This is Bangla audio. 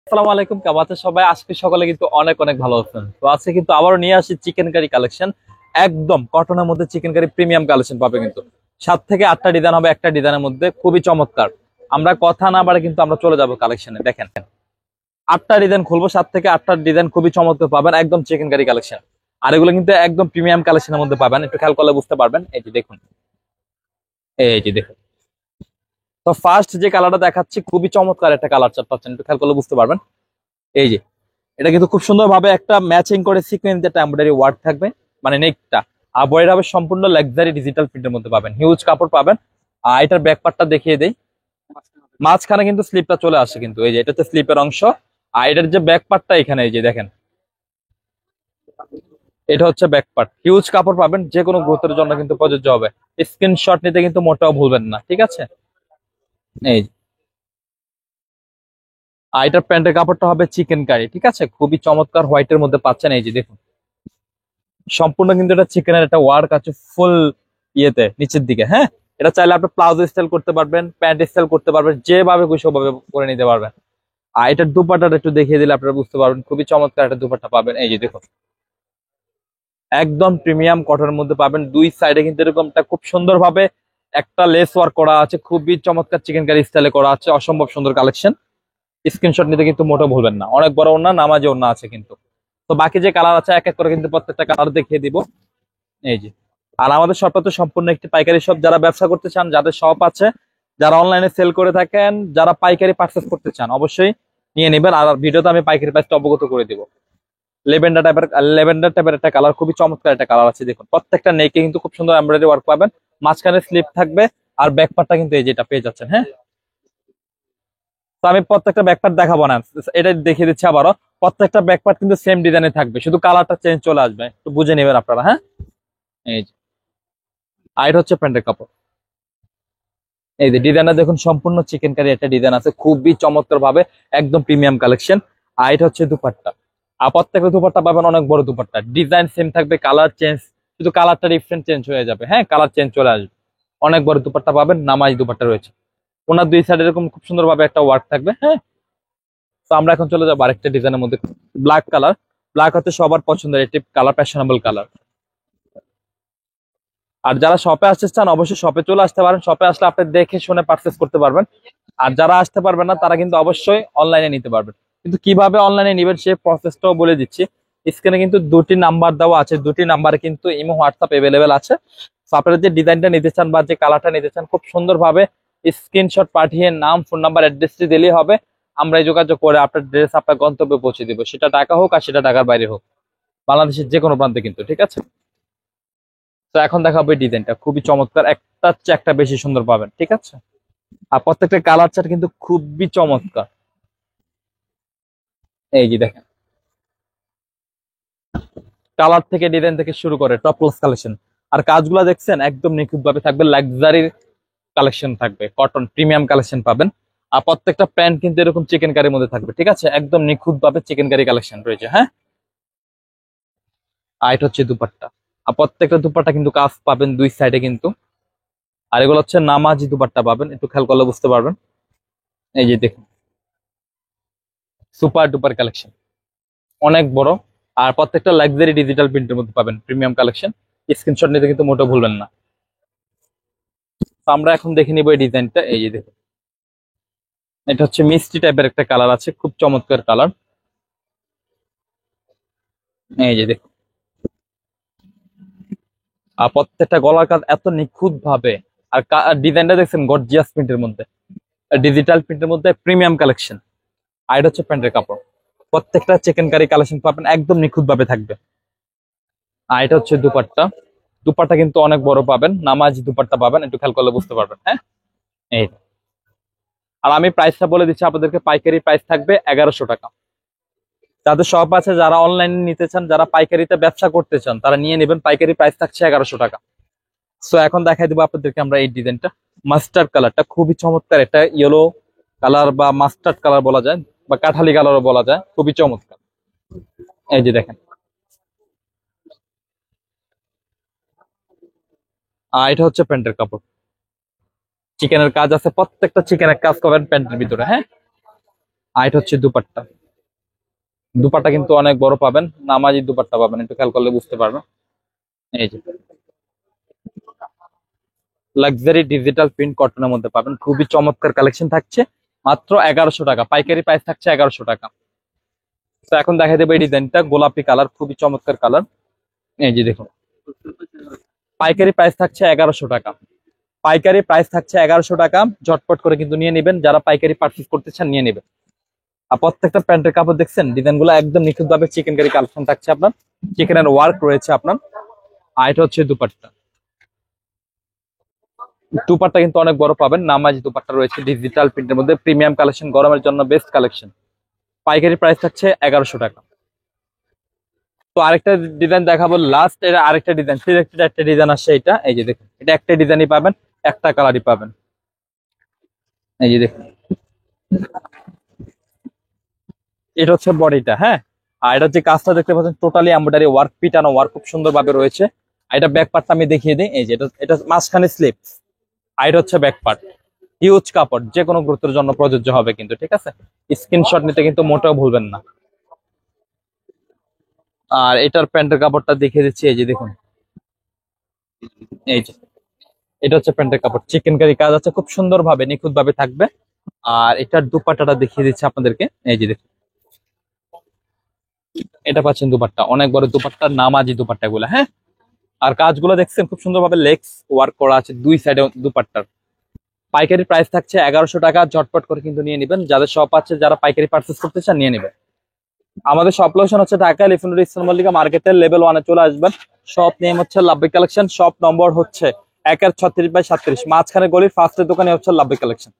আসসালামু আলাইকুম, কেমন আছেন সবাই? আজকে সকালে কিন্তু অনেক অনেক ভালো আছেন। তো আজকে কিন্তু আবারও নিয়ে আসি চিকেন কারি কালেকশন। একদম কটনের মধ্যে চিকেন কারি প্রিমিয়াম কালেকশন পাবে কিন্তু 7 থেকে 8টা ডিজাইন হবে একটা ডিজাইনের মধ্যে, খুবই চমৎকার। আমরা কথা না বাড়ে কিন্তু আমরা চলে যাব কালেকশনে। দেখেন 8টা ডিজাইন খুলবো, 7 থেকে 8টা ডিজাইন খুবই চমৎকার পাবেন, একদম চিকেন কারি কালেকশন। আর এগুলো কিন্তু একদম প্রিমিয়াম কালেকশনের মধ্যে পাবেন, একটু খেয়াল করলে বুঝতে পারবেন। এই যে দেখুন, এই যে দেখুন। তো ফার্স্ট যে কালারটা দেখাচ্ছি খুবই চমৎকার একটা কালার চার্ট পাচ্ছেন, একটু খেয়াল করলে বুঝতে পারবেন। এই যে এটা কিন্তু খুব সুন্দর ভাবে একটা ম্যাচিং করে সিকোয়েন্স একটা এমব্রয়ডারি ওয়ার্ক থাকবে, মানে নেকটা। আর বডিটা হবে সম্পূর্ণ লাক্সারি ডিজিটাল প্রিন্টের মধ্যে পাবেন, হিউজ কাপড় পাবেন। আর এটার ব্যাক পার্টটা দেখিয়ে দেই। মাঝখানে কিন্তু স্লিপটা চলে আসে, কিন্তু এই যে এটা হচ্ছে স্লিপের অংশ। আর এটার যে ব্যাক পার্টটা এখানে এই যে দেখেন, এটা হচ্ছে ব্যাক পার্ট। হিউজ কাপড় পাবেন, যে কোনো গ্রোথের জন্য কিন্তু প্রযোজ্য হবে। স্ক্রিনশট নিতে কিন্তু মোটেও ভুলবেন না, ঠিক আছে? এই যে। আর এটার প্যান্টের কাপড়টা হবে চিকেন কারি, ঠিক আছে? খুবই চমৎকার হোয়াইটের মধ্যে পাচ্ছেন, এই যে দেখুন। সম্পূর্ণ কিন্তু এটা চিকেনের একটা ওয়ার্ক আছে ফুল ইয়েতে নিচের দিকে, হ্যাঁ। এটা চাইলে আপনি প্লাজো স্টাইল করতে পারবেন, প্যান্ট স্টাইল করতে পারবেন, যেভাবে খুশি ওভাবে করে নিতে পারবেন। আর এটার দুপাট্টাটা একটু দেখিয়ে দিলে আপনারা বুঝতে পারবেন, খুবই চমৎকার একটা দুপাট্টা পাবেন। এই যে দেখুন, একদম প্রিমিয়াম কটনের মধ্যে পাবেন। দুই সাইডে কিন্তু এরকমটা খুব সুন্দর ভাবে একটা লেস ওয়ার্ক করা আছে, খুবই চমৎকার চিকেন কারি স্টাইলে করা আছে, অসম্ভব সুন্দর কালেকশন। স্ক্রিনশট নিতে কিন্তু মোটেও ভুলবেন না, অনেক বড় ওন্না, নামাজি ওন্না আছে কিন্তু। তো বাকি যে কালার আছে এক এক করে কিন্তু প্রত্যেকটা কালার দেখিয়ে দিব। এই যে। আর আমাদের শপটা তো সম্পূর্ণ একটি পাইকারি শপ। যারা ব্যবসা করতে চান, যাদের শপ আছে, যারা অনলাইনে সেল করে থাকেন, যারা পাইকারি পার্চেস করতে চান, অবশ্যই নিয়ে নেবেন। আর ভিডিওতে আমি পাইকারি প্রাইসটা অবগত করে দিব। লেভেন্ডার টাইপের একটা কালার, খুবই চমৎকার একটা কালার আছে দেখুন। প্রত্যেকটা নেকে কিন্তু খুব সুন্দর এমব্রয়ডারি ওয়ার্ক পাবেন, মাঝখানে স্লিপ থাকবে। আর ব্যাক পার্টটা কিন্তু এই যেটা পেয়ে যাচ্ছেন, হ্যাঁ। তো আমি প্রত্যেকটা ব্যাক পার্ট দেখাবো না, এটা দেখিয়ে দিচ্ছি আবারও। প্রত্যেকটা ব্যাক পার্ট কিন্তু সেম ডিজাইনে থাকবে, শুধু কালারটা চেঞ্জ চলে আসবে, একটু বুঝে নেবেন আপনারা, হ্যাঁ। এই যে। আর এটা হচ্ছে প্যান্টের কাপড়। এই যে ডিজাইনটা দেখুন, সম্পূর্ণ চিকেন কারি একটা ডিজাইন আছে, খুবই চমৎকার ভাবে, একদম প্রিমিয়াম কালেকশন। আর এটা হচ্ছে দুপাট্টা। আর প্রত্যেকটা দুপাট্টা পাবেন অনেক বড় দুপাট্টা, ডিজাইন সেম থাকবে, কালার চেঞ্জ, শুধু কালারটা ডিফারেন্ট চেঞ্জ হয়ে যাবে, হ্যাঁ, কালার চেঞ্জ চলে আসবে। অনেক বড় দুপাট্টা পাবেন, নামাজ দুপাট্টা রয়েছে। ওনার দুই সাইড এরকম খুব সুন্দর ভাবে একটা ওয়ার্ক থাকবে, হ্যাঁ। তো আমরা এখন চলে যাবো আরেকটা ডিজাইনের মধ্যে, ব্ল্যাক কালার। ব্ল্যাক হচ্ছে সবার পছন্দের একটি কালার, ফ্যাশনেবল কালার। আর যারা শপে আসতে চান, অবশ্যই শপে চলে আসতে পারেন। শপে আসলে আপনি দেখে শুনে পারচেস করতে পারবেন। আর যারা আসতে পারবেন না, তারা কিন্তু অবশ্যই অনলাইনে নিতে পারবেন। কিন্তু কিভাবে অনলাইনে নিবেন সেই প্রসেসটাও বলে দিচ্ছি। স্ক্রিনে কিন্তু দুটি নাম্বার দেওয়া আছে, দুটি নাম্বারে কিন্তু ইমো হোয়াটসঅ্যাপ এভেলেবেল আছে। তো আপনারা যে ডিজাইনটা নিতে চান বা যে কালারটা নিতে চান, খুব সুন্দরভাবে স্ক্রিনশট পাঠিয়ে নাম, ফোন নাম্বার, অ্যাড্রেসটি দিলেই হবে। আমরা এই যোগাযোগ করে আপনার ড্রেস আপনার গন্তব্যে পৌঁছে দিব, সেটা ঢাকা হোক আর সেটা ঢাকার বাইরে হোক, বাংলাদেশের যে কোনো প্রান্তে কিন্তু, ঠিক আছে? তো এখন দেখাবো এই ডিজাইনটা, খুবই চমৎকার, একটা চেয়ে একটা বেশি সুন্দর পাবেন, ঠিক আছে? আর প্রত্যেকটা কালার চার্ট কিন্তু খুবই চমৎকার। এই যে দেখেন, কালার থেকে ডিজাইন থেকে শুরু করে টপ ক্লাস কালেকশন। আর কাজগুলো দেখছেন, একদম নিখুঁত ভাবে থাকবে, লাক্সারির কালেকশন থাকবে, কটন প্রিমিয়াম কালেকশন পাবেন। আর প্রত্যেকটা প্যান্ট কিন্তু এরকম চিকেন কারির মধ্যে থাকবে, ঠিক আছে? একদম নিখুঁত ভাবে চিকেন কারি কালেকশন রয়েছে, হ্যাঁ। আর এটা হচ্ছে দুপাট্টা। আর প্রত্যেকটা দুপাট্টা কিন্তু কাজ পাবেন দুই সাইডে কিন্তু। আর এগুলো হচ্ছে নামাজি দুপাট্টা পাবেন, একটু খেয়াল করলে বুঝতে পারবেন। এই যে দেখুন, সুপার ডুপার কালেকশন, অনেক বড়। আর প্রত্যেকটা লাক্সারি ডিজিটাল প্রিন্টের মধ্যে পাবেন, প্রিমিয়াম কালেকশন। স্ক্রিনশট নিতে কিন্তু মোটেও ভুলবেন না। তো আমরা এখন দেখে নিব এই ডিজাইনটা। এই যে দেখুন, এটা হচ্ছে মিষ্টি টাইপের একটা কালার আছে, খুব চমৎকার কালার। এই যে দেখুন। আর প্রত্যেকটা গলার কাজ এত নিখুঁত ভাবে। আর ডিজাইনটা দেখছেন, গর্জিয়াস প্রিন্টের মধ্যে, ডিজিটাল প্রিন্টের মধ্যে প্রিমিয়াম কালেকশন। আর এটা হচ্ছে প্যান্টের কাপড়। প্রত্যেকটা চিকেন কারি কালেকশন পাবেন, একদম নিখুঁত ভাবে থাকবে। আর এটা হচ্ছে দুপাট্টা। দুপাট্টা কিন্তু অনেক বড় পাবেন, নামাজি দুপাট্টা পাবেন, একটু খেয়াল করলে বুঝতে পারবেন, হ্যাঁ। এই। আর আমি প্রাইসটা বলে দিচ্ছি আপনাদেরকে, পাইকারি প্রাইস থাকবে 1100 টাকা। যাদের শপ আছে, যারা অনলাইনে নিতে চান, যারা পাইকারিতে ব্যবসা করতে চান, তারা নিয়ে নেবেন, পাইকারি প্রাইস থাকছে 1100 টাকা। সো এখন দেখাই দেবো আপনাদেরকে আমরা এই ডিজাইনটা। মাস্টার্ড কালারটা খুবই চমৎকার, এটা ইয়েলো কালার বা মাস্টার্ড কালার বলা যায়, বা কাঠালি কালারও বলা যায়, খুবই চমৎকার। এই যে দেখেন। এটা হচ্ছে প্যান্টের কাপড়, চিকেনের কাজ আছে, প্রত্যেকটা চিকেনের কাজ করবেন প্যান্টের ভিতরে, হ্যাঁ। আর এটা হচ্ছে দুপাট্টা। দুপাট্টা কিন্তু অনেক বড় পাবেন, নামাজি দুপাট্টা পাবেন, একটু খেয়াল করলে বুঝতে পারবেন। এই যে লাক্সারি ডিজিটাল প্রিন্ট কটনের মধ্যে পাবেন, খুবই চমৎকার কালেকশন থাকছে। মাত্র 1100 টাকা, পাইকারি প্রাইস থাকছে 1100 টাকা। তো এখন দেখা দেবো এই ডিজাইনটা, গোলাপি কালার, খুবই চমৎকার কালার। এই যে দেখুন, পাইকারি প্রাইস থাকছে 1100 টাকা। পাইকারি প্রাইস থাকছে 1100 টাকা। ঝটপট করে কিন্তু নিয়ে নেবেন, যারা পাইকারি পার্চেস করতে চান নিয়ে নেবেন। আর প্রত্যেকটা প্যান্টের কাপড় দেখছেন, ডিজাইন গুলো একদম নিখুঁত ভাবে চিকেন কারি কালেকশন থাকছে আপনার, চিকেনের ওয়ার্ক রয়েছে আপনার। আর এটা হচ্ছে দুপাট্টা। দুপাট্টা কিন্তু অনেক বড় পাবেন, নামাজি দুপাট্টা রয়েছে ডিজিটাল প্রিন্টের মধ্যে, প্রিমিয়াম কালেকশন, গরমের জন্য বেস্ট কালেকশন। পাইকারি প্রাইস থাকছে 1100 টাকা। তো আরেকটা ডিজাইন দেখাবো লাস্ট, এটা আরেকটা ডিজাইন, সিলেক্টেড একটা ডিজাইন আসছে এটা। এই যে দেখুন, এটা একটা ডিজাইনই পাবেন, একটা কালারই পাবেন। এই যে দেখুন, এটা হচ্ছে বডিটা, হ্যাঁ। আর এটা হচ্ছে কাজটা দেখতে পাচ্ছেন, টোটালি এমব্রয়ডারি ওয়ার্ক, পিটানো ওয়ার্ক খুব সুন্দর ভাবে রয়েছে। আর এটা ব্যাক পার্টটা আমি দেখিয়ে দিই। এই যে এটা এটা মাঝখানে স্লিপ, আর এটা হচ্ছে ব্যাক পার্ট। হিউজ কাপড়, যে কোনো গুরুত্বের জন্য প্রযোজ্য হবে কিন্তু, ঠিক আছে। স্ক্রিনশট নিতে কিন্তু মোটেও ভুলবেন না। আর এটার প্যান্টের কাপড়টা দেখিয়ে দিচ্ছি। এই যে দেখুন, এই যে এটা হচ্ছে প্যান্টের কাপড়, চিকেন কারি কাজ আছে, খুব সুন্দর ভাবে নিখুঁত ভাবে থাকবে। আর এটার দুপাট্টাটা দেখিয়ে দিচ্ছি আপনাদেরকে। এই যে দেখুন, এটা পাচ্ছেন দুপাট্টা, অনেক বড় দুপাট্টা, নামাজি দুপাট্টা গুলা, হ্যাঁ। আর কাজগুলো দেখছেন, খুব সুন্দর ভাবে লেগস ওয়ার্ক করা আছে দুই সাইডে দুপাট্টার। পাইকারি প্রাইস থাকছে 1100 টাকা। ঝটপট করে কিন্তু নিয়ে নেবেন, যাদের শপ আছে, যারা পাইকারি পার্চেস করতে চান নিয়ে নেবেন। আমাদের শপ লোকেশন হচ্ছে Dhaka elephant road eastern Mallika মার্কেটের লেভেল 1-এ চলে আসবেন। শপ নেম হচ্ছে লাভবাই কালেকশন, শপ নম্বর হচ্ছে 1-36/37, মাঝখানে গলির ফার্স্টের দোকানে হচ্ছে লাভবাই কালেকশন।